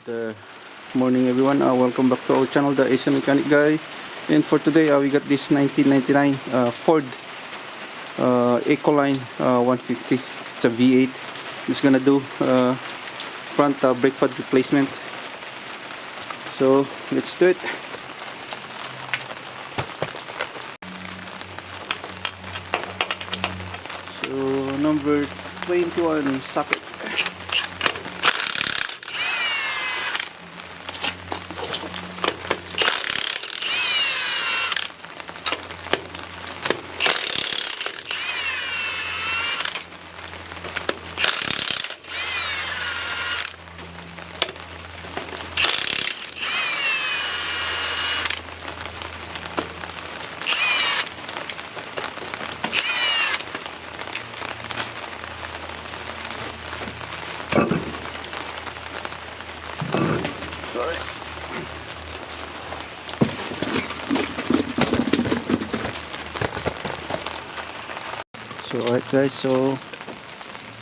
Good morning everyone, welcome back to our channel, the Asian Mechanic Guy. And for today we got this 1999 Ford Ecoline 150. It's a V8. Just gonna do front brake pad replacement. So let's do it. So number 21 socket. So alright guys, so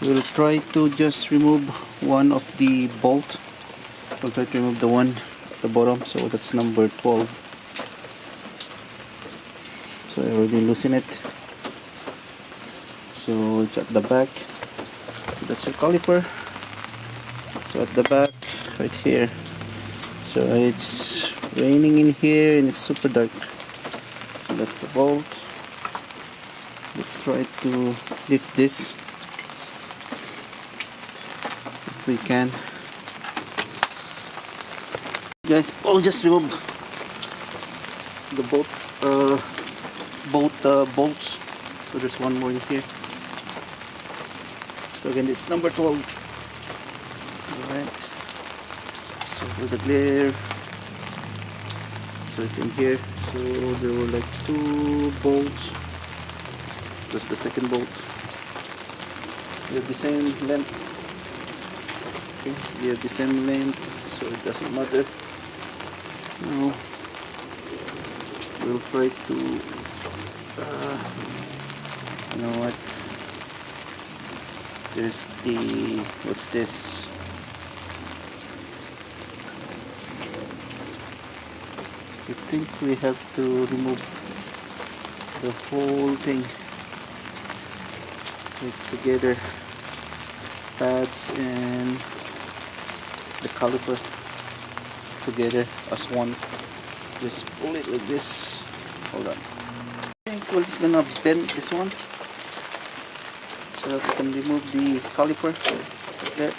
we'll try to just remove one of the bolt. We'll try to remove the one at the bottom, so that's number 12. So I already loosened it. So it's at the back. So that's your caliper. So at the back, right here. So it's raining in here and it's super dark. So that's the bolt. Let's try to lift this if we can. Guys, I'll just remove the both bolts. So there's one more in here. So again, it's number 12. Alright. So for the glare, so it's in here. So there were like 2 bolts. That's the second bolt. They have the same length. Okay, they have the same length, so it doesn't matter. Now we'll try to you know what? There's the, what's this? I think we have to remove the whole thing. Together, pads and the caliper together as one. Just pull it like this. Hold on. I think we're just gonna bend this one so that we can remove the caliper like that.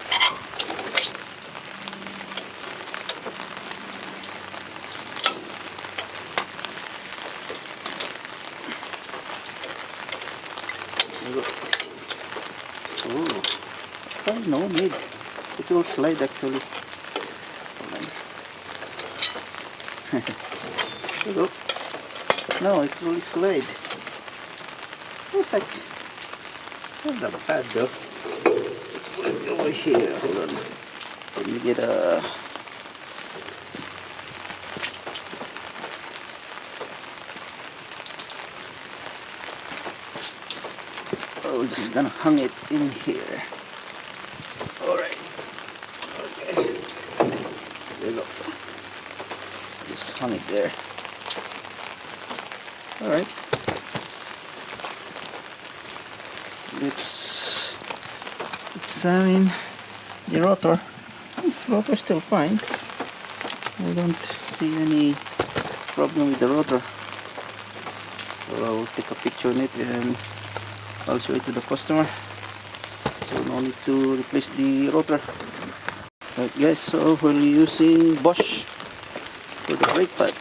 There we go. Oh no, mid. It will slide actually. Hold on. There you go. No, it will slide. Perfect. That's not a pad though. Let's put it over here. Hold on. Let me get a. Oh, we're just gonna hang it in here. Alright. Okay. There you go. Just hang it there. Alright. Let's examine the rotor. The rotor's still fine. I don't see any problem with the rotor. So I'll take a picture of it and I'll show it to the customer. So no need to replace the rotor. Right guys, so we're using Bosch for the brake pad.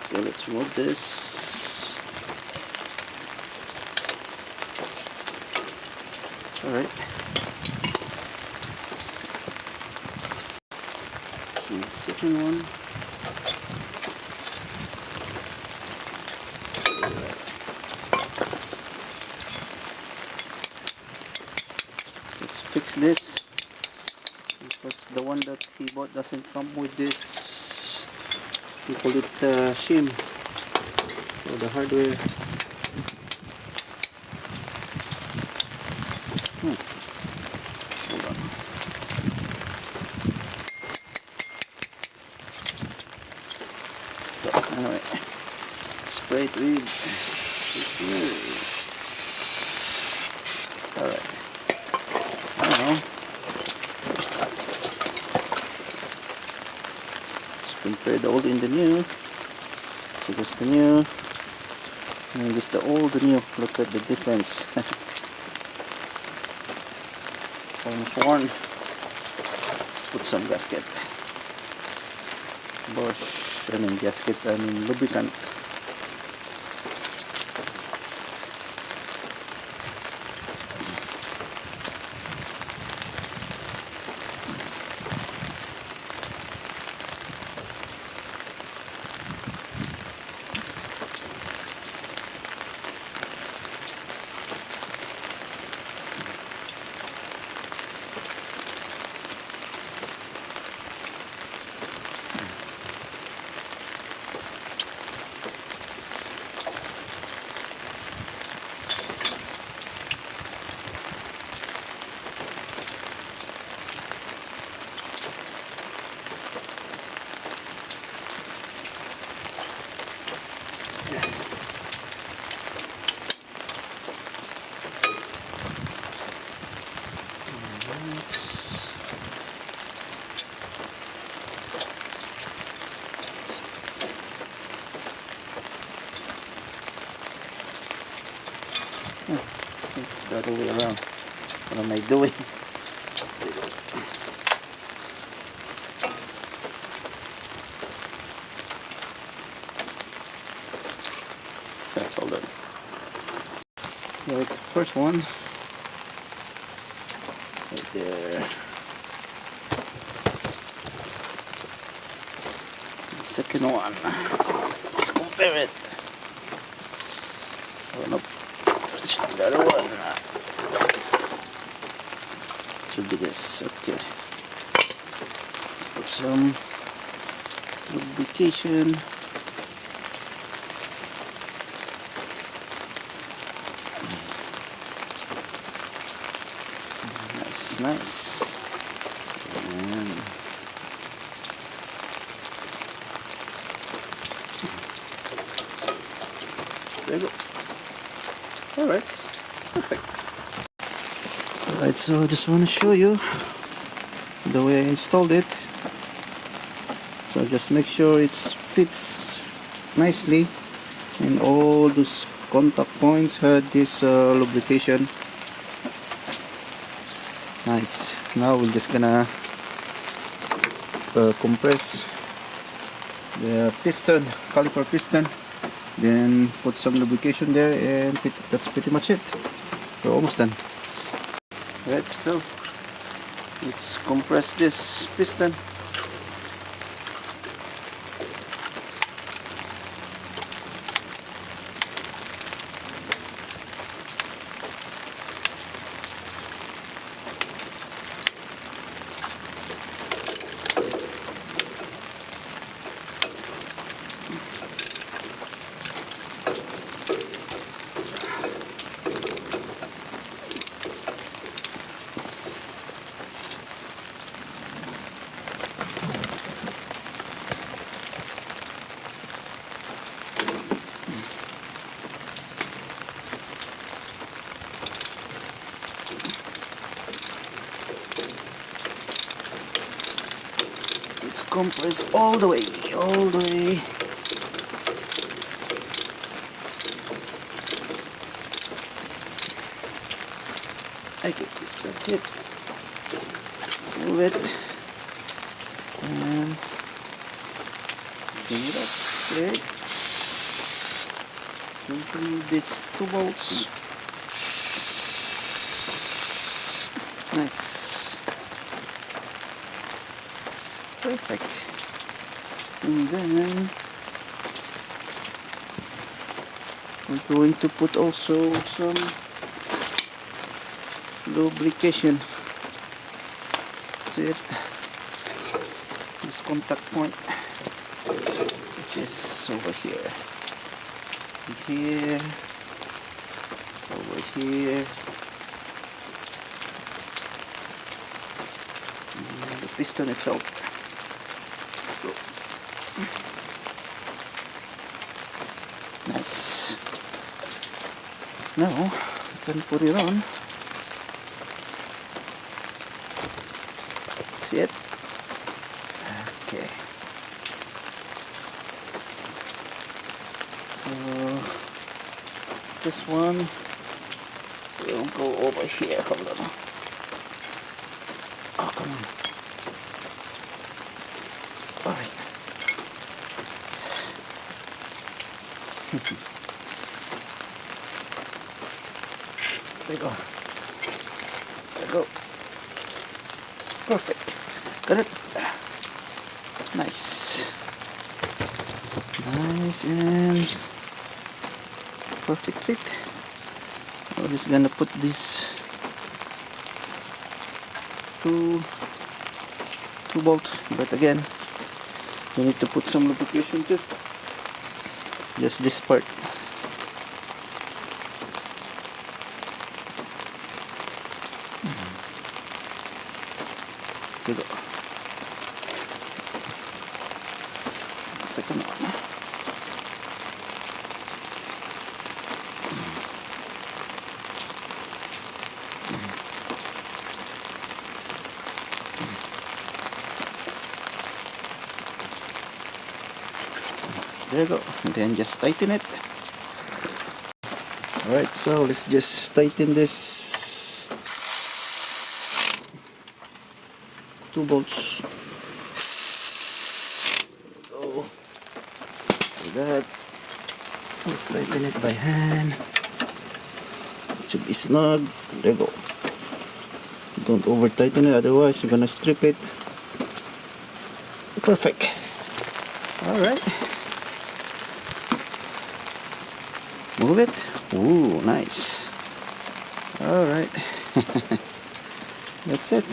Okay, let's remove this. Alright. So the second one. Let's fix this because the one that he bought doesn't come with this. We call it shim for the hardware. Hold on. Alright, spray it with. Alright, now let's compare the old and the new. So this is the new, and this is the old and new. Look at the difference. Almost worn. Let's put some gasket. Gasket, lubricant. It's the other way around. What am I doing? Hold on. Right, the first one. Right there. The second one. Let's compare it. Oh no. The other one should be this. Okay, put some lubrication. Nice. And there you go. Alright, perfect. Alright, so I just want to show you the way I installed it. So just make sure it fits nicely, and all those contact points had this lubrication. Nice. Now we're just gonna compress the piston, caliper piston, then put some lubrication there, and that's pretty much it. We're almost done. Right, so let's compress this piston. Compress all the way, all the way. Okay, that's it. Move it and bring it up. Okay. Simply these 2 bolts. Nice. Perfect. And then we're going to put also some lubrication. That's it. This contact point, which is over here, here, over here, and the piston itself. Nice. Now you can put it on. See it? Okay. So this one will go over here. Hold on. Oh, come on. All right. There you go. There you go. Perfect. Got it. Nice. Nice and perfect fit. We're just gonna put this two bolt, but again we need to put some lubrication too. Just this part. There you go. Second one. There you go. And then just tighten it. Alright, so let's just tighten this two bolts. Oh, like that. Let's tighten it by hand. It should be snug. There you go. Don't over tighten it, otherwise you're gonna strip it. Perfect. Alright. Move it. Ooh, nice. Alright. That's it.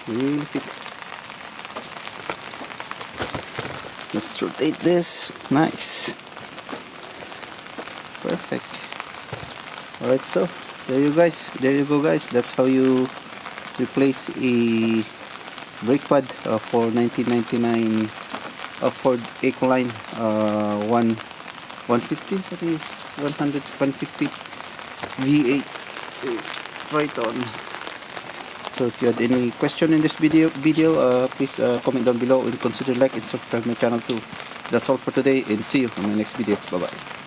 Really fit. Let's rotate this. Nice. Perfect. Alright, so there you go guys. That's how you replace a brake pad for 1999 Ford E150. That is 150 V8 right on. So if you had any question in this video, please comment down below and consider like and subscribe my channel too. That's all for today, and see you on my next video. Bye bye.